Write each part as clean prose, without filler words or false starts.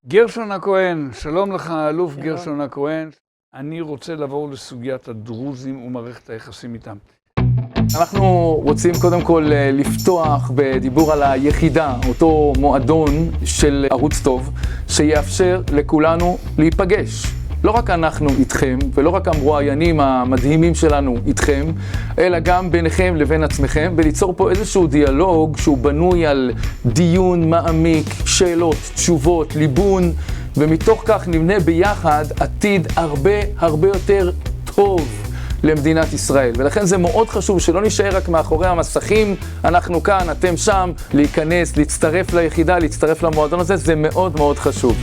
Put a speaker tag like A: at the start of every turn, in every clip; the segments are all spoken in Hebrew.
A: גרשון הכהן, שלום לך, אלוף גרשון הכהן. אני רוצה לעבור לסוגיית הדרוזים ומערכת היחסים איתם.
B: אנחנו רוצים קודם כל לפתוח בדיבור על היחידה, אותו מועדון של ערוץ טוב, שיאפשר לכולנו להיפגש. לא רק אנחנו איתכם, ולא רק המרואיינים המדהימים שלנו איתכם, אלא גם ביניכם לבין עצמכם, וליצור פה איזשהו דיאלוג שהוא בנוי על דיון מעמיק, שאלות, תשובות, ליבון, ומתוך כך נבנה ביחד עתיד הרבה יותר טוב למדינת ישראל. ולכן זה מאוד חשוב שלא נשאר רק מאחורי המסכים, אנחנו כאן, אתם שם, להיכנס, להצטרף ליחידה, להצטרף למועדון הזה, זה מאוד מאוד חשוב.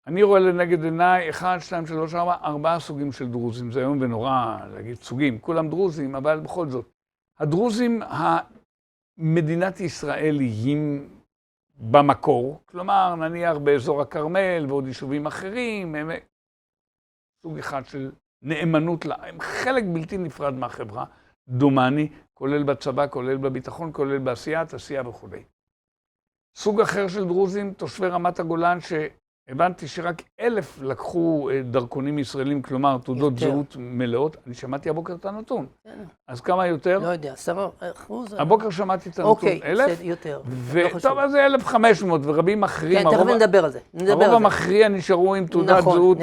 A: אני רואה לנגד עיניי 1, 2, 3, 4 סוגים של דרוזים. זה היום ונורא להגיד סוגים, כולם דרוזים, אבל בכל זאת. הדרוזים המדינת ישראליים במקור, כלומר נניח באזור הכרמל ועוד יישובים אחרים, הם סוג אחד של נאמנות לה, הם חלק בלתי נפרד מהחברה, דומני, כולל בצבא, כולל בביטחון, כולל בעשיית, עשייה וכו'. סוג אחר של דרוזים, תושבי רמת הגולן, שהבנתי שרק 1,000 לקחו דרכונים ישראלים, כלומר תעודות זהות מלאות. אני שמעתי הבוקר את הנתון. אז כמה יותר?
C: לא יודע, 10%.
A: הבוקר שמעתי את הנתון,
C: אוקיי,
A: 1,000?
C: יותר.
A: וטוב, אז זה 1,500, ורבים אחרים.
C: כן, תכף נדבר על זה.
A: הרוב המכריע נשארו עם תעודת זהות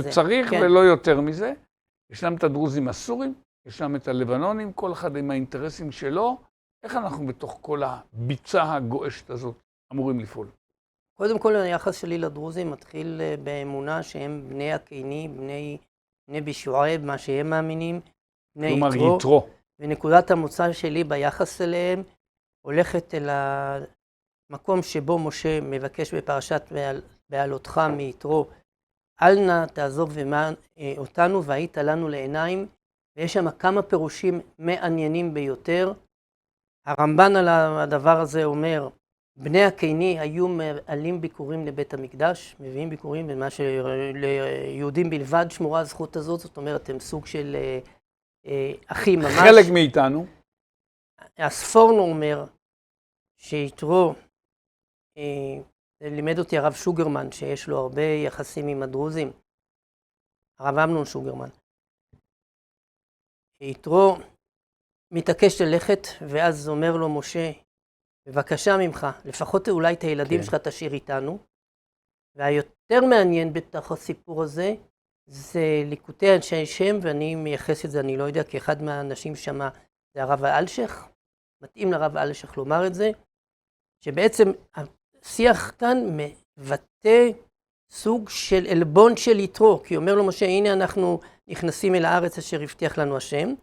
A: שצריך, ולא יותר מזה. ישנם את הדרוזים הסורים, ישנם את הלבנונים, כל אחד עם האינטרסים שלו. איך אנחנו בתוך כל הביצה הגועשת הזאת אמורים לפעול?
C: קודם כל, היחס שלי לדרוזים מתחיל באמונה שהם בני הקיני, בני בישועב, מה שהם מאמינים, בני
A: כלומר, יתרו.
C: ונקודת המוצא שלי ביחס אליהם הולכת אל המקום שבו משה מבקש בפרשת בעלותך מיתרו, אל נא תעזוב אותנו והיית לנו לעיניים, ויש שם כמה פירושים מעניינים ביותר. הרמב"ן על הדבר הזה אומר, בני הקיני היו מעלים ביקורים לבית המקדש, מביאים ביקורים במה שליהודים בלבד שמורה הזכות הזאת, זאת אומרת, הם סוג של אחים ממש.
A: חלק מאיתנו.
C: הספורנו אומר שיתרו, לימד אותי הרב שוגרמן, שיש לו הרבה יחסים עם הדרוזים, הרב אמנון שוגרמן. יתרו מתעקש ללכת, ואז אומר לו משה, בבקשה ממך, לפחות אולי את הילדים שלך תשאיר איתנו. והיותר מעניין בתוך הסיפור הזה, זה ליקוטי אנשי שם, ואני מייחס את זה, אני לא יודע, כי אחד מהאנשים שמה זה הרב אלשך, מתאים לרב אלשך לומר את זה, שבעצם השיח כאן מבטא סוג של אלבון של יתרו, כי אומר לו משה, הנה אנחנו נכנסים אל הארץ אשר הבטיח לנו השם,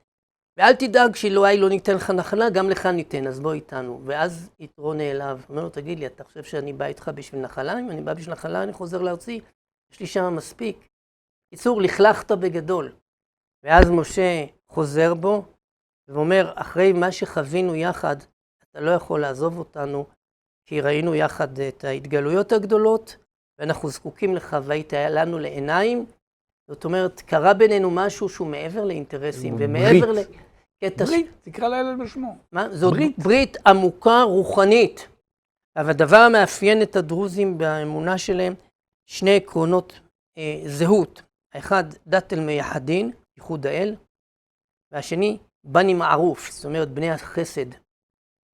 C: ואל תדאג שאלוהי לא ניתן לך נחלה, גם לך ניתן, אז בוא איתנו. ואז יתרו נעלב, אומר לו, תגיד לי, אתה חושב שאני בא איתך בשביל נחלה? אם אני בא בשביל נחלה, אני חוזר לארצי, יש לי שם מספיק. קיצור, לכלכת בגדול. ואז משה חוזר בו, ואומר, אחרי מה שחווינו יחד, אתה לא יכול לעזוב אותנו, כי ראינו יחד את ההתגלויות הגדולות, ואנחנו זקוקים לך, והיית לנו לעיניים. זאת אומרת, קרה בינינו משהו שהוא מעבר לאינטרסים, ומעבר
A: ברית, תקרא לילד בשמו.
C: זאת ברית עמוקה רוחנית. אבל הדבר המאפיין את הדרוזים באמונה שלהם, שני עקרונות זהות. האחד, דת אל מייחדין, ייחוד האל, והשני, בני מערוף, זאת אומרת, בני החסד.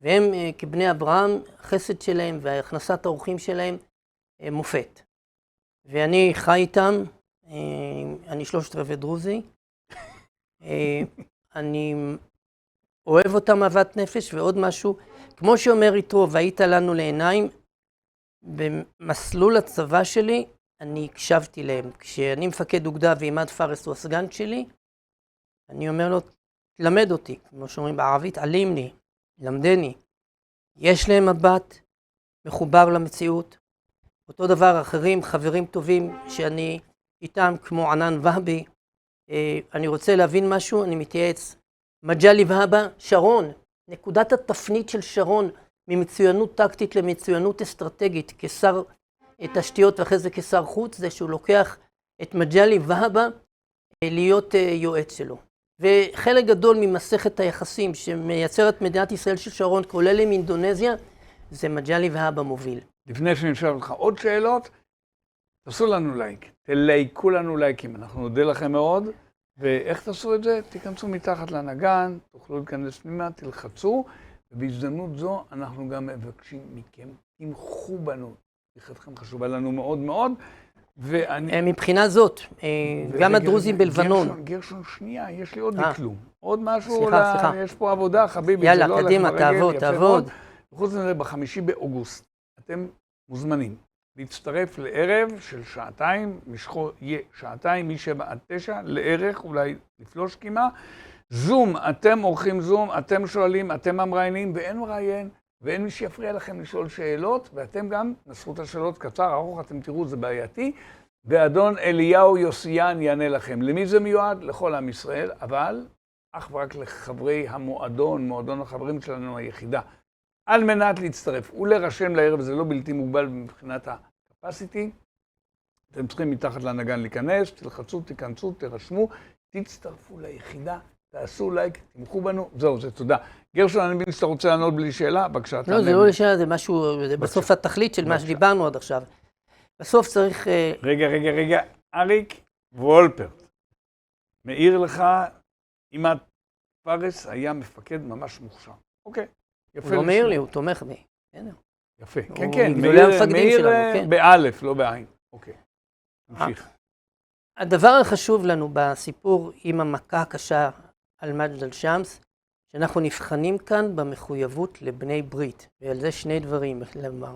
C: והם כבני אברהם, החסד שלהם והכנסת האורחים שלהם מופת. ואני חי איתם, אני 3/4 דרוזי, אני אוהב אותם אהבת נפש, ועוד משהו, כמו שאומר יתרו, והיית לנו לעיניים, במסלול הצבא שלי, אני הקשבתי להם. כשאני מפקד אוגדה ועימד פארס הוא הסגן שלי, אני אומר לו, תלמד אותי, כמו שאומרים בערבית, עלימני, למדני. יש להם מבט מחובר למציאות, אותו דבר אחרים, חברים טובים שאני איתם, כמו ענן והבי, אני רוצה להבין משהו, אני מתייעץ. מג'לי והבה, שרון, נקודת התפנית של שרון, ממצוינות טקטית למצוינות אסטרטגית, כשר תשתיות ואחרי זה כשר חוץ, זה שהוא לוקח את מג'לי והבה להיות יועץ שלו. וחלק גדול ממסכת היחסים שמייצרת מדינת ישראל של שרון, כולל עם אינדונזיה, זה מג'לי והבא מוביל.
A: לפני שנשאל אותך עוד שאלות, תעשו לנו לייק, תלייקו לנו לייקים, אנחנו נודה לכם מאוד. ואיך תעשו את זה? תיכנסו מתחת לנגן, תוכלו להיכנס פנימה, תלחצו, ובהזדמנות זו אנחנו גם מבקשים מכם, תמכו בנו. תמיכתכם חשובה לנו מאוד מאוד.
C: מבחינה זאת, גם הדרוזים בלבנון.
A: גרשון, שנייה, יש לי עוד דקלום. עוד משהו,
C: סליחה.
A: יש פה עבודה, חביבי.
C: יאללה, קדימה, תעבוד.
A: וחוץ מזה, ב5 באוגוסט, אתם מוזמנים להצטרף לערב של שעתיים, משכו יהיה שעתיים, מ7 עד 9, לערך, אולי לפלוש קימה. זום, אתם עורכים זום, אתם שואלים, אתם המראיינים, ואין מראיין, ואין מי שיפריע לכם לשאול שאלות, ואתם גם נסחו את השאלות קצר, ארוך, אתם תראו, זה בעייתי, ואדון אליהו יוסיאן יענה לכם. למי זה מיועד? לכל עם ישראל, אבל אך ורק לחברי המועדון, מועדון החברים שלנו היחידה. על מנת להצטרף ולרשם לערב, זה לא בלתי מוגבל מבחינת ה-capacity. אתם צריכים מתחת לנגן להיכנס, תלחצו, תיכנסו, תרשמו, תצטרפו ליחידה, תעשו לייק, תמכו בנו, זהו, זה תודה. גרשון, אני מבין שאתה רוצה לענות בלי שאלה, בבקשה.
C: לא, זה לא לשאלה, זה משהו, זה בסוף התכלית של מה שדיברנו עד עכשיו. בסוף צריך...
A: רגע, אריק וולפרט, מעיר לך, אם פרס היה מפקד ממש מוכשר. אוקיי.
C: הוא לא מעיר לי, הוא תומך בי.
A: יפה, כן,
C: מאיר
A: באלף, לא בעין. אוקיי, נמשיך.
C: הדבר החשוב לנו בסיפור עם המכה הקשה על מג'דל שמס, שאנחנו נבחנים כאן במחויבות לבני ברית, ועל זה שני דברים לומר.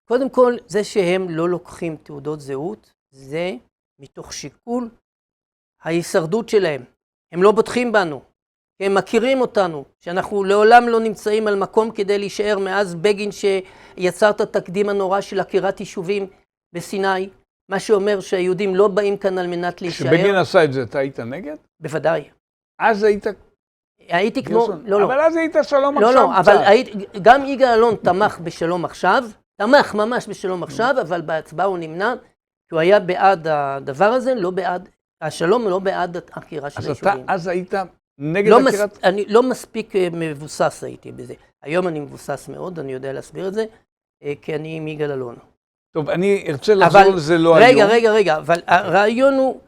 C: קודם כל, זה שהם לא לוקחים תעודות זהות, זה מתוך שיקול ההישרדות שלהם. הם לא בוטחים בנו. הם מכירים אותנו, שאנחנו לעולם לא נמצאים על מקום כדי להישאר מאז בגין שיצר את התקדים הנורא של עקירת יישובים בסיני, מה שאומר שהיהודים לא באים כאן על מנת להישאר.
A: כשבגין עשה את זה, אתה היית נגד?
C: בוודאי.
A: אז היית...
C: הייתי כמו... לא.
A: אבל אז היית שלום עכשיו.
C: לא, אבל גם יגאל אלון תמך בשלום עכשיו, תמך ממש בשלום עכשיו, אבל בהצבעה הוא נמנע, כי הוא היה בעד הדבר הזה, לא בעד השלום, לא בעד העקירה של היישובים.
A: אז היית... נגד עקירת...
C: אני לא מספיק מבוסס הייתי בזה. היום אני מבוסס מאוד, אני יודע להסביר את זה, כי אני עם יגאל אלון.
A: טוב, אני ארצה לחזור לזה לא היום.
C: רגע, אבל הרעיון הוא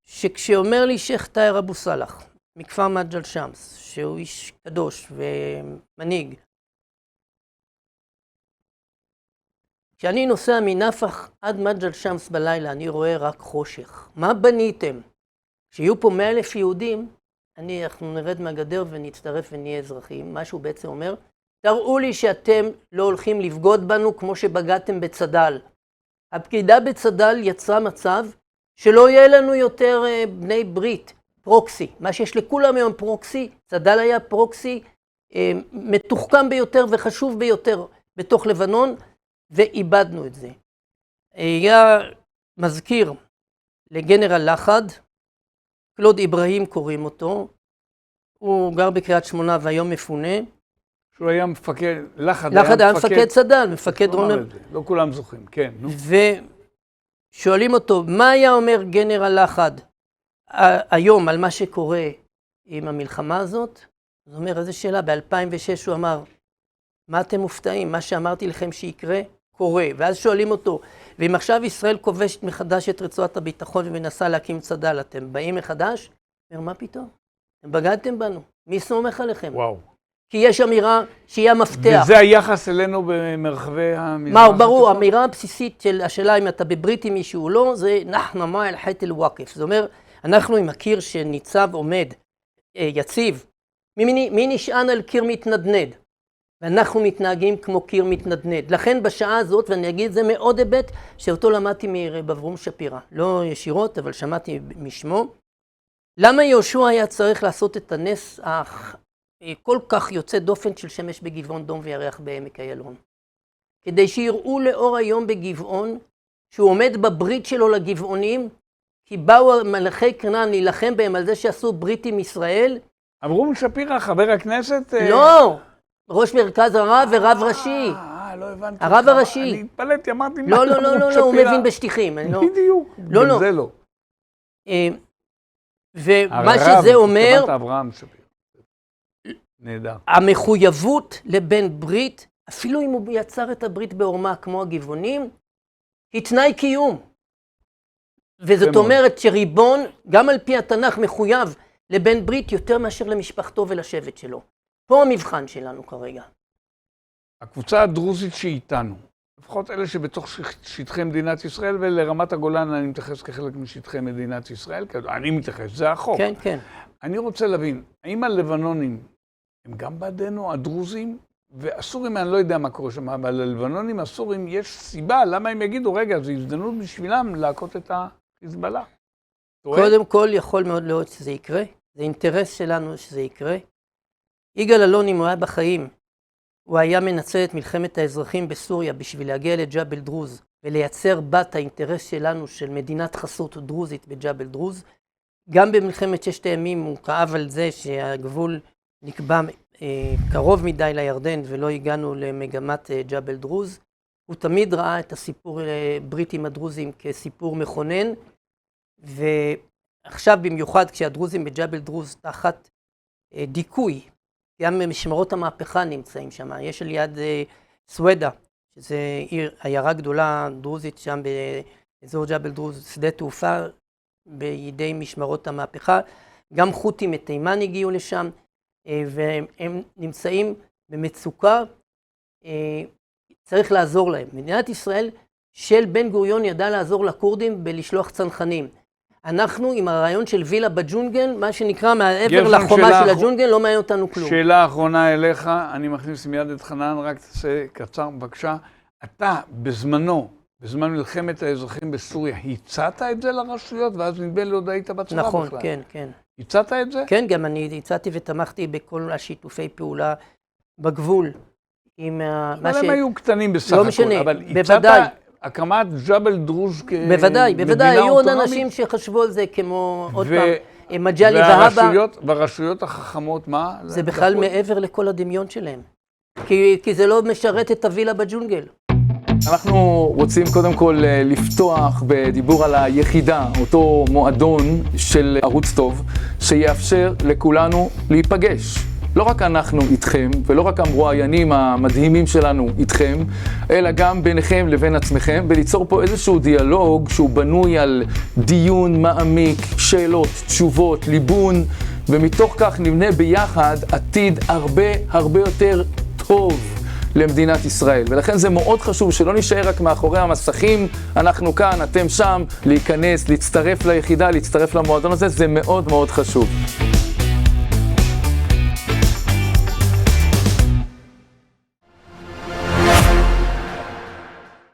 C: שכשאומר לי שייח טאהר אבו סאלח, מכפר מג'דל שמס, שהוא איש קדוש ומנהיג, כשאני נוסע מנפח עד מג'דל שמס בלילה, אני רואה רק חושך. מה בניתם? כשיהיו פה 100,000 יהודים, אנחנו נרד מהגדר ונצטרף ונהיה אזרחים. מה שהוא בעצם אומר, תראו לי שאתם לא הולכים לבגוד בנו כמו שבגדתם בצד"ל. הפקידה בצד"ל יצרה מצב שלא יהיה לנו יותר בני ברית, פרוקסי. מה שיש לכולם היום פרוקסי, צד"ל היה פרוקסי מתוחכם ביותר וחשוב ביותר בתוך לבנון, ואיבדנו את זה. היה מזכיר לגנרל לחד, קלוד אברהים קוראים אותו, הוא גר בקריית שמונה והיום מפונה.
A: שהוא היה מפקד,
C: לחד היה מפקד צד"ל, מפקד רונר.
A: לא כולם זוכרים, כן.
C: ושואלים אותו, מה היה אומר גנרל לחד היום על מה שקורה עם המלחמה הזאת? הוא אומר, איזה שאלה, ב-2006 הוא אמר, מה אתם מופתעים? מה שאמרתי לכם שיקרה, קורה. ואז שואלים אותו, ואם עכשיו ישראל כובשת מחדש את רצועת הביטחון ומנסה להקים צד"ל, אתם באים מחדש? הוא אומר, מה פתאום? אתם בגדתם בנו, מי סומך עליכם?
A: וואו.
C: כי יש אמירה שהיא המפתח.
A: וזה היחס אלינו במרחבי המזרח.
C: מה, ברור, האמירה הבסיסית של השאלה אם אתה בברית עם מישהו או לא, זה נחנה מה אל חית אל וואקף. זאת אומרת, אנחנו עם הקיר שניצב עומד, יציב, מי נשען על קיר מתנדנד? ואנחנו מתנהגים כמו קיר מתנדנד. לכן בשעה הזאת, ואני אגיד זה מאוד היבט, שאותו למדתי מרב אברום שפירא. לא ישירות, אבל שמעתי משמו. למה יהושע היה צריך לעשות את הנס כל כך יוצא דופן של שמש בגבעון דום וירח בעמק איילון? כדי שיראו לאור היום בגבעון, שהוא עומד בברית שלו לגבעונים, כי באו מלאכי כנען להילחם בהם על זה שעשו ברית עם ישראל.
A: אברום שפירא, חבר הכנסת...
C: לא! ראש מרכז הרב ורב ראשי.
A: לא הבנתי.
C: הרב הראשי.
A: אני התפלאתי, אמרתי...
C: לא, הוא מבין בשטיחים.
A: בדיוק, גם זה לא.
C: ומה
A: הרב,
C: שזה אומר,
A: התכוונת אברהם שפיר. נהדר.
C: המחויבות לבן ברית, אפילו אם הוא יצר את הברית בעורמה כמו הגבעונים, היא תנאי קיום. וזאת אומרת שריבון, גם על פי התנ"ך, מחויב לבן ברית יותר מאשר למשפחתו ולשבט שלו. פה המבחן שלנו כרגע.
A: הקבוצה הדרוזית שאיתנו, לפחות אלה שבתוך שטחי מדינת ישראל, ולרמת הגולן אני מתייחס כחלק משטחי מדינת ישראל, אני מתייחס, זה החוק.
C: כן, כן.
A: אני רוצה להבין, האם הלבנונים הם גם בעדנו, הדרוזים, והסורים, אני לא יודע מה קורה שם, אבל ללבנונים, הסורים, יש סיבה, למה הם יגידו, רגע, זו הזדמנות בשבילם להכות את החיזבאללה.
C: קודם כל, יכול מאוד להיות שזה יקרה. זה אינטרס שלנו שזה יקרה. יגאל אלון, אם הוא היה בחיים, הוא היה מנצל את מלחמת האזרחים בסוריה בשביל להגיע לג'בל דרוז, ולייצר בת האינטרס שלנו של מדינת חסות דרוזית בג'בל דרוז. גם במלחמת ששת הימים הוא כאב על זה שהגבול נקבע קרוב מדי לירדן ולא הגענו למגמת ג'בל דרוז. הוא תמיד ראה את הסיפור ברית עם הדרוזים כסיפור מכונן, ועכשיו במיוחד כשהדרוזים בג'בל דרוז תחת דיכוי, גם משמרות המהפכה נמצאים שם. יש על יד סוודה, שזה עיירה גדולה דרוזית שם באזור ג'בל דרוז, שדה תעופה בידי משמרות המהפכה. גם חות'ים מתימן הגיעו לשם, והם נמצאים במצוקה, צריך לעזור להם. מדינת ישראל של בן גוריון ידע לעזור לכורדים בלשלוח צנחנים. אנחנו עם הרעיון של וילה בג'ונגל, מה שנקרא מעבר לחומה של הג'ונגל, לא מעניין אותנו כלום.
A: שאלה אחרונה אליך, אני מכניס מיד את חנן, רק תעשה קצר בבקשה. אתה בזמנו, בזמן מלחמת האזרחים בסוריה, הצעת את זה לרשויות, ואז נדמה לי עוד היית בצבא בכלל.
C: נכון, כן, כן.
A: הצעת את זה?
C: כן, גם אני הצעתי ותמכתי בכל השיתופי פעולה בגבול.
A: אבל הם היו קטנים בסך הכל.
C: לא משנה,
A: אבל
C: בוודאי.
A: הצעת הקמת ג'בל דרוז כמדינה אוטונומית?
C: בוודאי, היו עוד אנשים שחשבו על זה כמו, עוד פעם, מג'לי והבא.
A: והרשויות החכמות, מה?
C: זה בכלל מעבר לכל הדמיון שלהם. כי זה לא משרת את הווילה בג'ונגל.
B: אנחנו רוצים קודם כל לפתוח בדיבור על היחידה, אותו מועדון של ערוץ טוב, שיאפשר לכולנו להיפגש. לא רק אנחנו איתכם, ולא רק המרואיינים המדהימים שלנו איתכם, אלא גם ביניכם לבין עצמכם, וליצור פה איזשהו דיאלוג שהוא בנוי על דיון מעמיק, שאלות, תשובות, ליבון, ומתוך כך נבנה ביחד עתיד הרבה יותר טוב למדינת ישראל. ולכן זה מאוד חשוב שלא נשאר רק מאחורי המסכים, אנחנו כאן, אתם שם, להיכנס, להצטרף ליחידה, להצטרף למועדון הזה, זה מאוד חשוב.